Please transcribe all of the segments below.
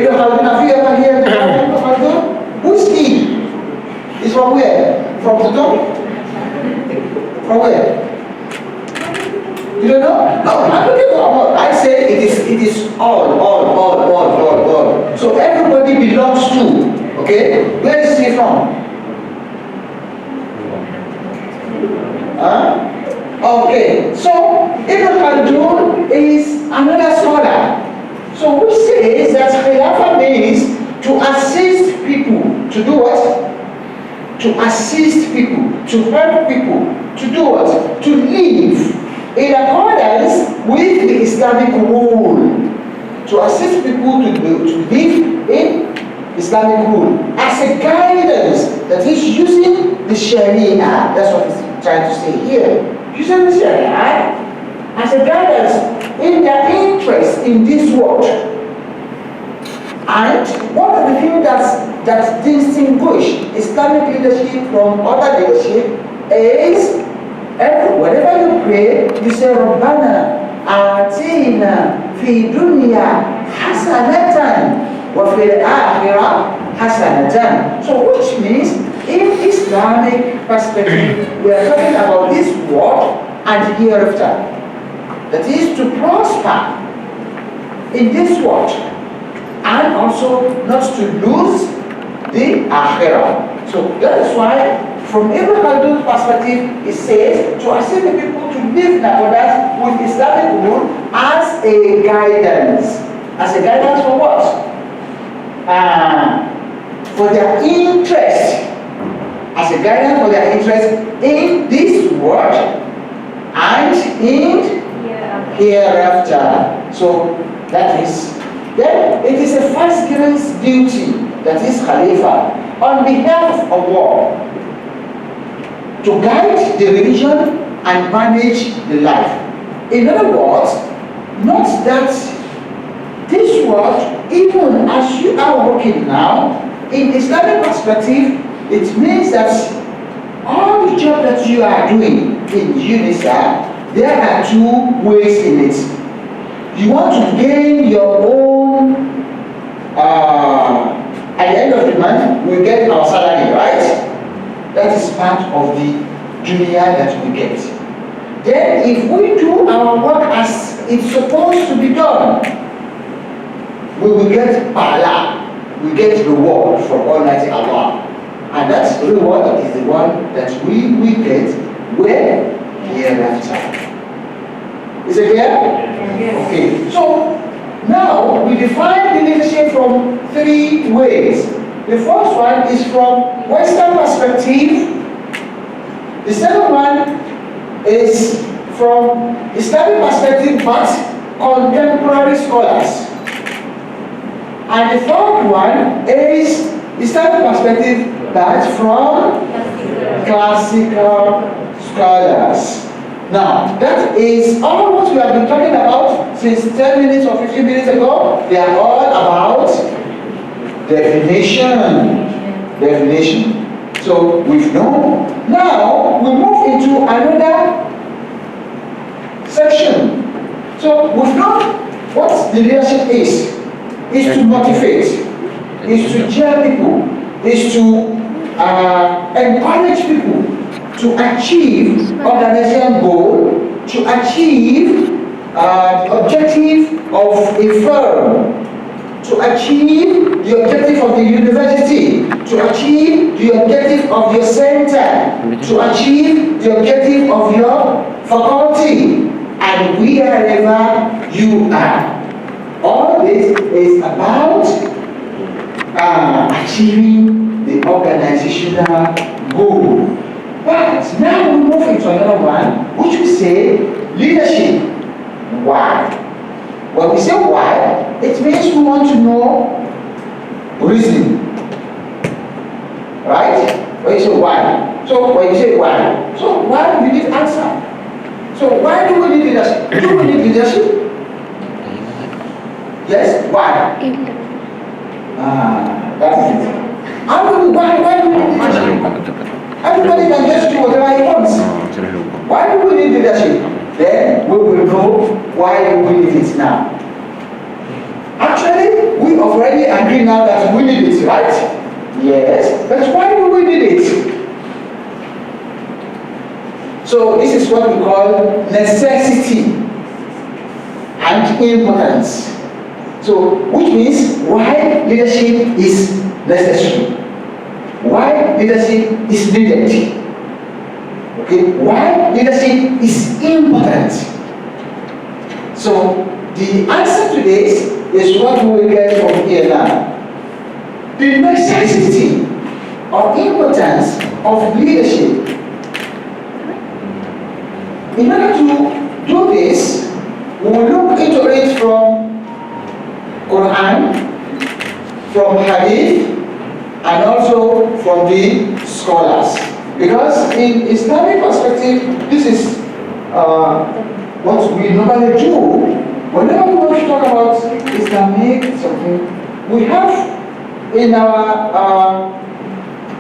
Ibn Khaldun, have you ever heard of Ibn Khaldun? Who's he? He's from where? From the top? From where? You don't know? No, I'm looking for. I say it is all. So everybody belongs to. Okay? Where is he from? Okay. So Ibn Khaldun is another scholar. So which says that Khilafah means to assist people to do what? To assist people, to help people, to do what? To live in accordance with the Islamic rule. To assist people to live in Islamic rule. As a guidance that is using the Sharia. That's what he's trying to say here. Using the Sharia as a guidance in their interest in this world. And one of the things that distinguish Islamic leadership from other leadership is whenever you pray, you say Rabbana Atina fi dunya hasanatan wa fil akhirah hasanatan. So which means in Islamic perspective, we are talking about this world and hereafter. That is to prosper in this world and also not to lose the akhirah. So that is why from Ibn Khaldun's perspective, it says to assist the people to live in accordance with Islamic rule as a guidance. As a guidance for what? For their interest. As a guidance for their interest in this world and in hereafter. So that is, then it is a first given's duty, that is Khalifa, on behalf of Allah, to guide the religion and manage the life. In other words, not that this world, even as you are working now, in Islamic perspective, it means that all the job that you are doing in UNISSA, there are two ways in it. You want to gain your own, at the end of the month, we get our salary, right? That is part of the dunya that we get. Then if we do our work as it's supposed to be done, we will get pala, we get reward from Almighty Allah. And that reward is the one that we get where? Hereafter. Is it clear? Okay. So now we define the leadership from three ways. The first one is from Western perspective. The second one is from Islamic perspective, but contemporary scholars. And the third one is Islamic perspective, but from classical scholars. Now, that is all what we have been talking about since 10 minutes or 15 minutes ago. They are all about definition. So we've known. Now we move into another section. So we've known what the leadership is to motivate, is to cheer people, is to encourage people to achieve organizational goal, to achieve the objective of a firm, to achieve the objective of the university, to achieve the objective of your center, to achieve the objective of your faculty, and wherever you are. All this is about achieving the organizational goal. But now we move into another one, which we say leadership. Why? When we say why, it means we want to know reason. Right? When you say why. So when you say why, so why do we need answer? So why do we need leadership? Do we need leadership? Yes? Why? That is it. Why do we need leadership? Everybody can just do whatever he wants. Why do we need leadership? Then we will know why we need it now. Actually, we we already agree now that we need it, right? Yes, but why do we need it? So this is what we call necessity and importance. So, which means why leadership is necessary, why leadership is needed, okay, why leadership is important. So, the answer to this is what we will get from here now. The necessity or importance of leadership. In order to do this, we will look into it from Quran, from Hadith, and also from the scholars. Because in Islamic perspective, this is what we normally do. Whenever we want to talk about Islamic something, we have in our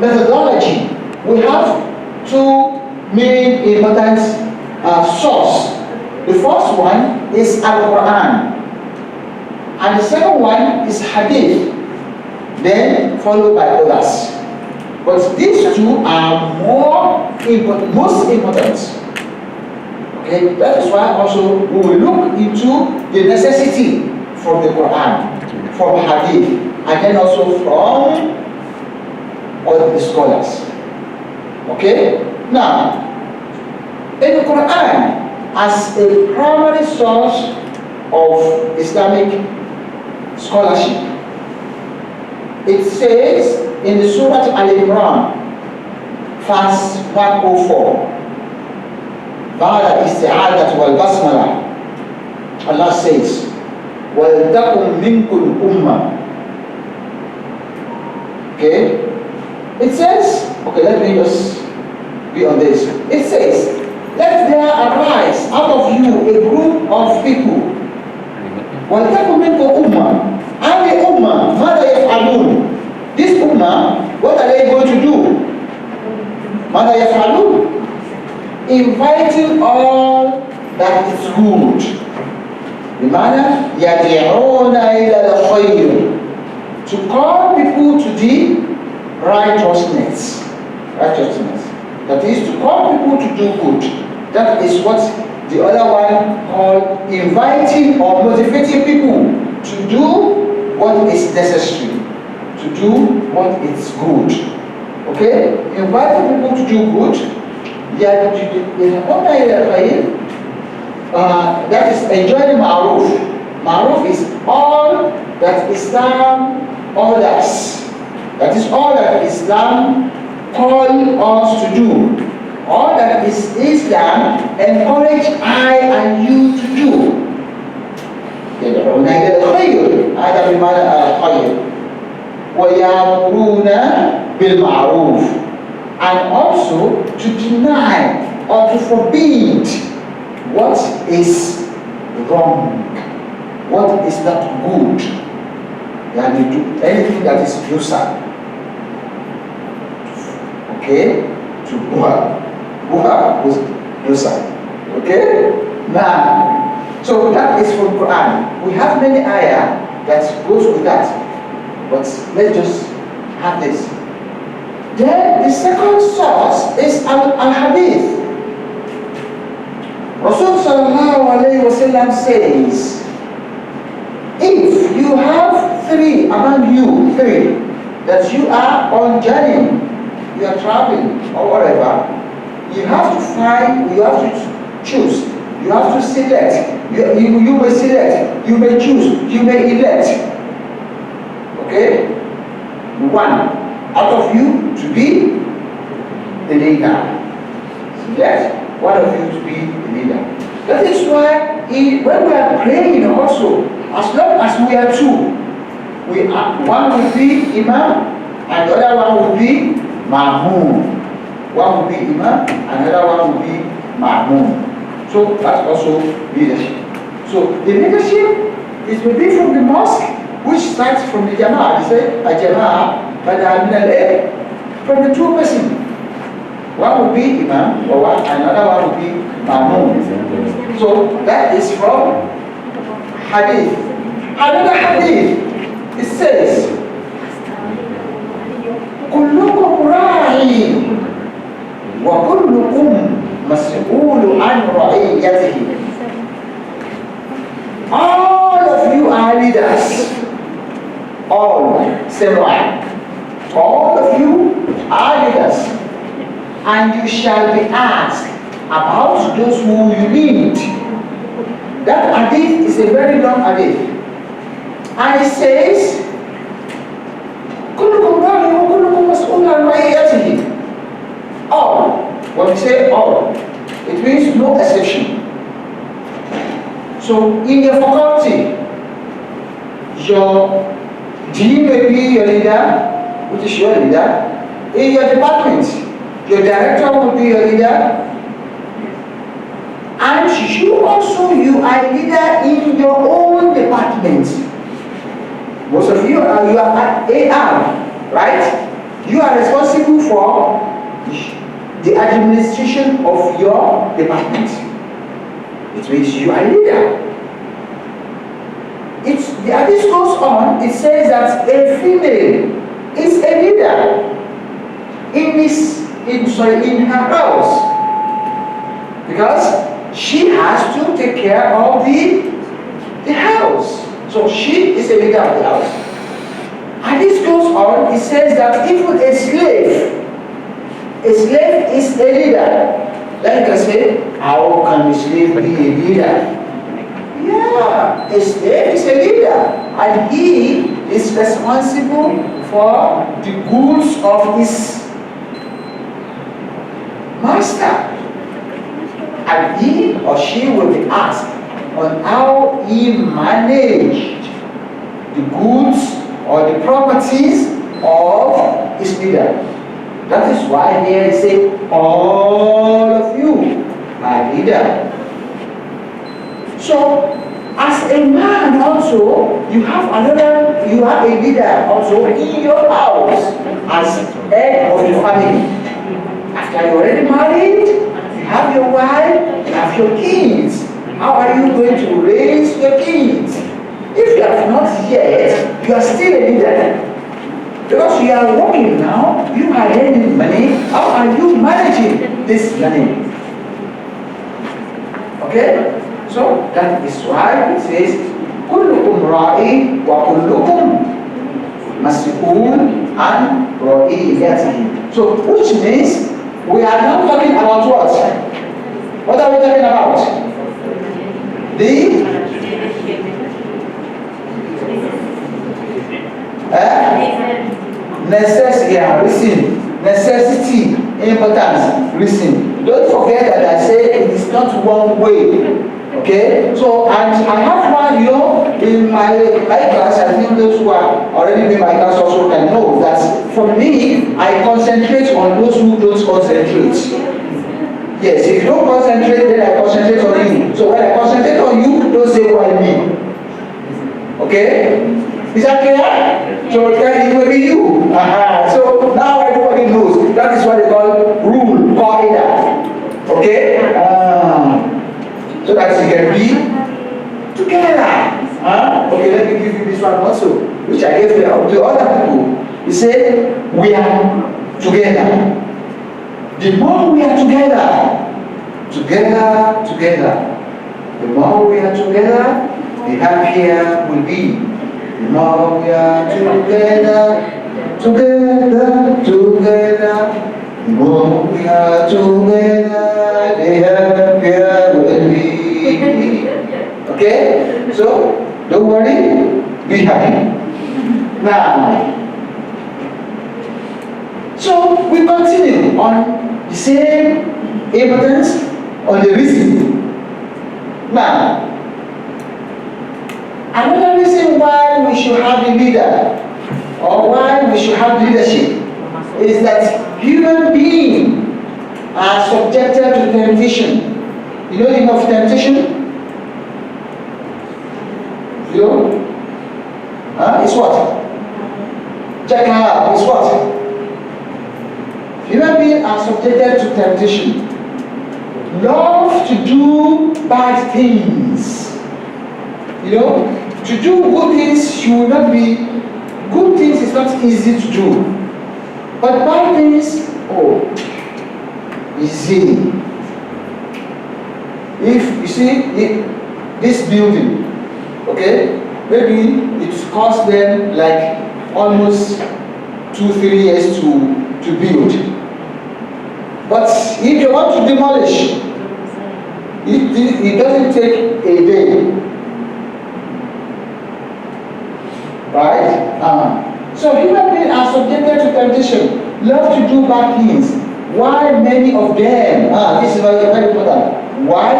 methodology, we have two main important source. The first one is Al-Quran, and the second one is Hadith, then followed by others. But these two are most important. Okay, that is why also we will look into the necessity from the Quran, from Hadith, and then also from all the scholars. Okay? Now, in the Quran, as a primary source of Islamic scholarship, it says in the Surah Al-Imran, verse 104, بعد الاستعاذة والبسملة, Allah says, وَلْتَكُمْ مِنْكُمْ أُمَّةٌ. Okay? It says, okay, let me just be on this. It says, let there arise out of you a group of people. وَلْتَكُمْ مِنْكُمْ أُمَّةٌ. And the Ummah, ماذا يفعلون? This Ummah, what are they going to do? ماذا يفعلون? Inviting all that is good. بمعنى يدعون إلى الخير, to call people to the righteousness. That is to call people to do good. That is what the other one called inviting or motivating people to do what is necessary, to do what is good. Okay? Inviting people to do good. That is enjoying ma'ruf. Ma'ruf is all that Islam orders. That is all that Islam calls us to do. All that is Islam encourage I and you to do. يدعون إلى الخير, هذا بمعنى الخير. ويأمرون بالمعروف, and also to deny or to forbid what is wrong, what is not good. And you do anything that is musa. Okay? To buha was musa. Okay? Now, so that is from Quran. We have many ayah that goes with that. But let's just have this. Then the second source is Al-Hadith. Rasul sallallahu alayhi wa sallam says, if you have three among you, that you are on journey, you are traveling or whatever, you have to find, you have to choose, you have to select, you may select, you may choose, you may elect. Okay? One out of you to be the leader. Select one of you to be the leader. That is why when we are praying also, as long as we are two, one will be Imam and the other one will be Ma'mun. One will be Imam and the other one will be Ma'mun. So that's also leadership. So the leadership is maybe from the mosque, which starts from the Jama'ah. They say a Jama'ah, but from the two persons. One will be Imam, or another one will be Ma'mun. So that is from Hadith. Another Hadith It says, كلكم راعي وكلكم مسؤول عن رعيته. All of you are leaders. All, same one. All of you are leaders. And you shall be asked about those who you lead. That hadith is a very long hadith. And it says, كلكم راعي وكلكم مسؤول عن رعيته. All. When we say all, it means no exception. So in your faculty, your dean may be your leader, which is your leader. In your department, your director will be your leader. And you also, you are leader in your own department. Most of you are AR, right? You are responsible for the administration of your department. It means you are leader. The hadith goes on, it says that a female is a leader in her house, because she has to take care of the house. So she is a leader of the house. And this goes on, it says that even a slave is a leader. Then you can say, how can a slave be a leader? Yeah, a slave is a leader, and he is responsible for the goods of his master. And he or she will be asked on how he managed the goods or the properties of his leader. That is why here I say, all of you are leader. So, as a man also, you have a leader also in your house as head of the family. After you're already married, you have your wife, you have your kids. How are you going to raise your kids? If you have not yet, you are still a leader. Because you are working now, you are earning money. How are you managing this money? Okay? So that is why it says, كلكم راعي وكلكم مسؤول عن رعيته. So which means we are now talking about what? What are we talking about? The necessity, necessity, importance, reason. Don't forget that I said it is not one way. Okay, so and I have one, in my class. I think those who are already in my class also can know that for me, I concentrate on those who don't concentrate. Yes, if you don't concentrate, then I concentrate on you. So when I concentrate on you, don't say why me. Okay, is that clear? So it will be you. So now everybody knows. That is what they call rule, qaida. Okay. So that you can be together. Okay, let me give you this one also, which I gave to other people. He said, we are together. The more we are together, the more we are together, the happier we'll be. The more we are together, the more we are together, the happier we'll be. Okay? So, don't worry, be happy. Now, so we continue on the same importance on the reason. Now, another reason why we should have a leader or why we should have leadership is that human beings are subjected to temptation. You know the meaning of temptation? You know? It's what? Check it out. It's what? Human beings are subjected to temptation. Love to do bad things. To do good things, you will not be good things is not easy to do. But bad things, oh, easy. If you see this building, okay, maybe it cost them like almost 2-3 years to build. But if they want to demolish, it doesn't take a day. Right? So human beings are subjected to temptation, love to do bad things. Why many of them, this is very, very important, why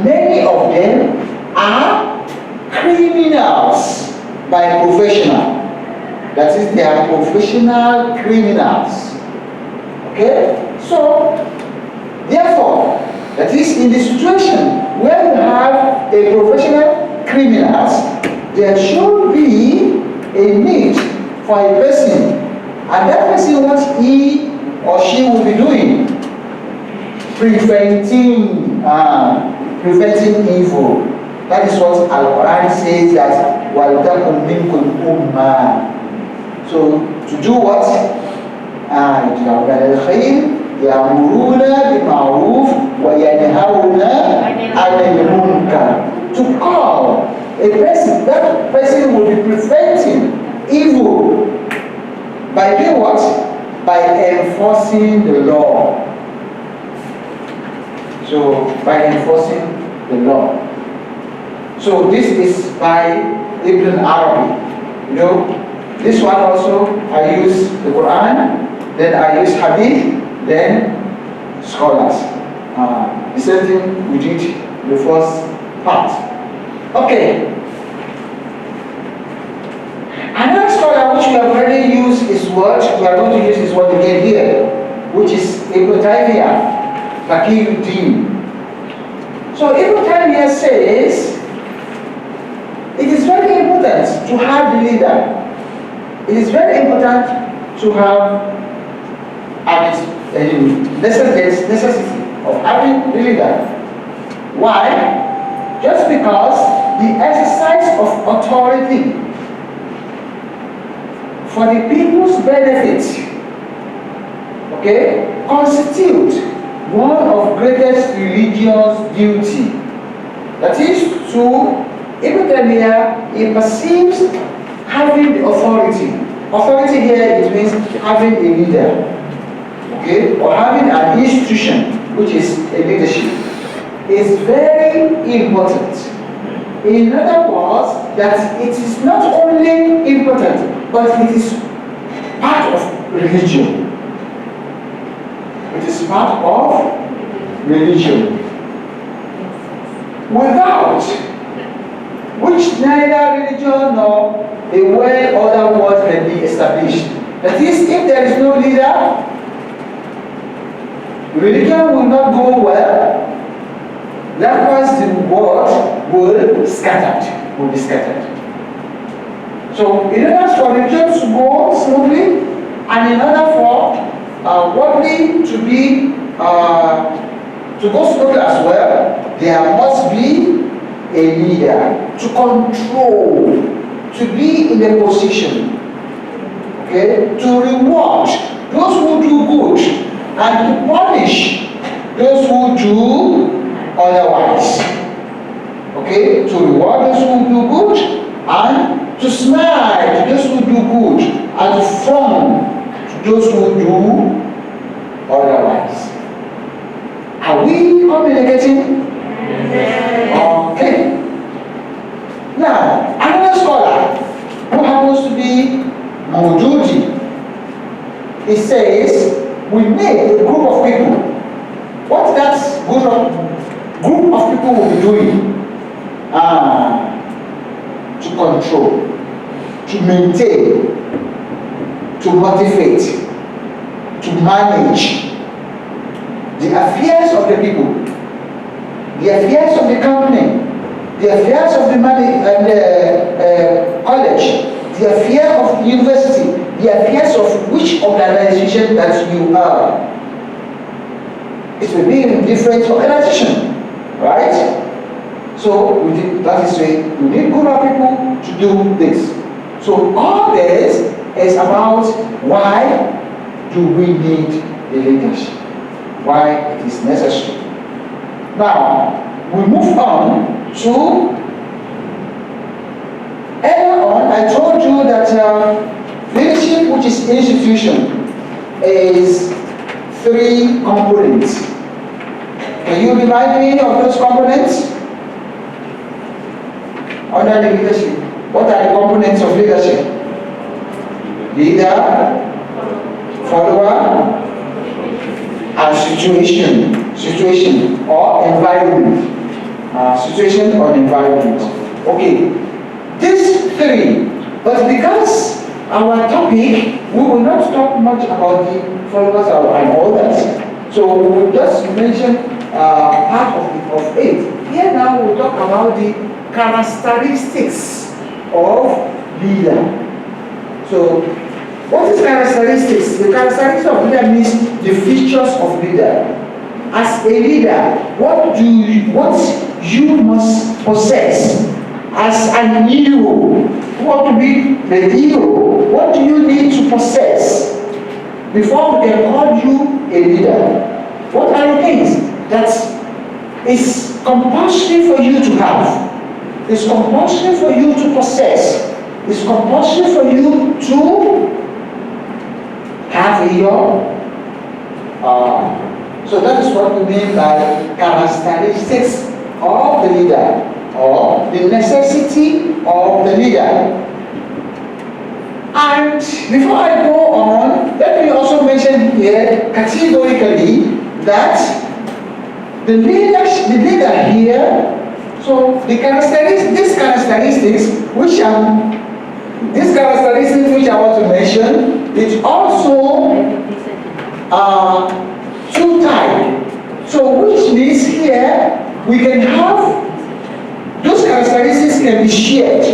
many of them are criminals by professional. That is, they are professional criminals. Okay? So, therefore, that is, in the situation where you have a professional criminals, there should be a need for a person, and that person, what he or she will be doing, preventing evil. That is what Al-Quran says, that وَلْتَكُمْ مِنْكُمْ أُمَّةٌ. So to do what? يَأْمُرُونَ بِالْمَعْرُوفِ وَيَنْهَوْنَ عَنِ الْمُنكَرِ. To call a person, that person will be preventing evil by doing what? By enforcing the law. So by enforcing the law. So this is by Ibn Arabi. You know, this one also I use the Quran, then I use Hadith, then scholars. The same thing we did the first part. Okay. Another scholar which we have already used is what? We are going to use this word again here, which is Ibn Taymiyyah, Taqiyuddin. So Ibn Taymiyyah says, it is very important to have the leader. It is very important to have a necessity of having the leader. Why? Just because the exercise of authority for the people's benefit, okay, constitute one of greatest religious duty. That is, to Ibn Taymiyyah, he perceives having the authority. Authority here, it means having a leader, okay, or having an institution, which is a leadership, is very important. In other words, that it is not only important, but it is part of religion. It is part of religion. Without which neither religion nor a well ordered world can be established. That is, if there is no leader, religion will not go well. Likewise, the world will be scattered. So, in order for religion to go smoothly, and in order for worldly to go smoothly as well, there must be a leader to control, to be in a position, okay, to reward those who do good and to punish those who do otherwise. Okay, to reward those who do good and to smile to those who do good and to frown to those who do otherwise. Are we communicating? Okay. Now, another scholar who happens to be Maududi, he says, we need a group of people. What that group of people will be doing? To control, to maintain, to motivate, to manage the affairs of the people, the affairs of the company, the affairs of the college, the affair of the university, the affairs of which organization that you are. It will be in different organization, right? So that is why we need group of people to do this. So all this is about why do we need the leadership, why it is necessary. Now, we move on to, earlier on I told you that leadership, which is institution, is 3 components. Can you remind me of those components? Under the leadership, what are the components of leadership? Leader, follower, and situation or environment. Situation or environment. Okay, these 3, but because our topic, we will not talk much about the followers and all that. So we will just mention part of it. Here now we'll talk about the characteristics of leader. So what is characteristics? The characteristics of leader means the features of leader. As a leader, what you must possess as an hero. You want to be the hero. What do you need to possess before we can call you a leader? What are the things that is compulsory for you to have? It's compulsory for you to possess. It's compulsory for you to have in your so that is what we mean by characteristics of the leader, or the necessity of the leader. And before I go on, let me also mention here categorically that the leader here, so these characteristics which I want to mention, it also 2 types. So which means here we can have those characteristics can be shared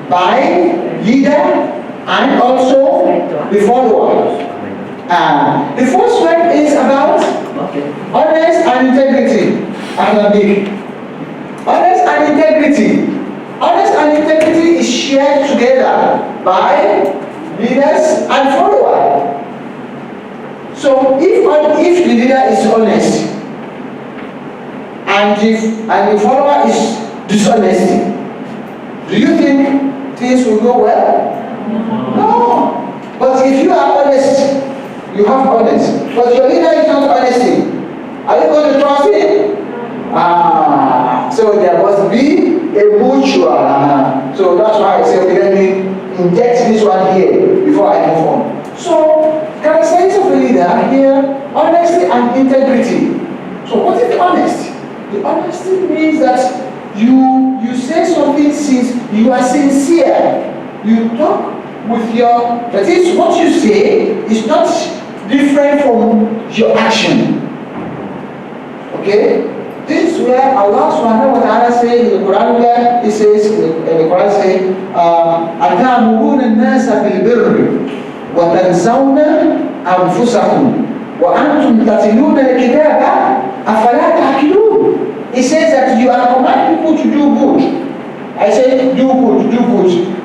by leader and also the follower. The first one is about honest and integrity. Honest and integrity. Honest and integrity is shared together by leaders and followers. So if the leader is honest and the follower is dishonest, do you think things will go well? No. But if you are honest, you have honest. But your leader is not honesty, are you going to trust him? So there must be a mutual. So that's why I say, okay, let me inject this one here before I move on. So characteristics of a leader here, honesty and integrity. So what is honesty? The honesty means that you say something since you are sincere. You talk with that is what you say is not different from your action. Okay? This is where Allah subhanahu wa ta'ala says in the Quran, where He says in the Quran says, أَتَأْمُرُونَ النَّاسَ بِالْبِرِّ وَتَنْسَوْنَ أَنفُسَكُمْ وَأَنْتُمْ تَتْلُونَ الْكِتَابَ أَفَلَا تَعْقِلُونَ. He says that you are commanding people to do good. I say do good,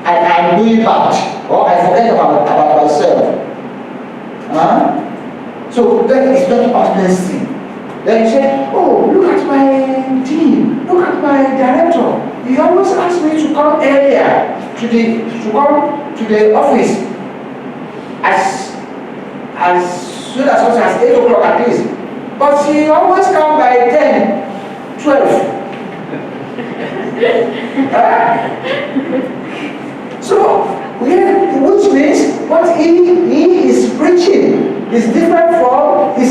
and I'm doing bad, or I forget about myself. So that is not honesty. Then you say, oh, look at my team, look at my director. He always asks me to come earlier to the office as soon as 8 o'clock at least. But he always comes by 10, 12. So, which means what he is preaching is different from his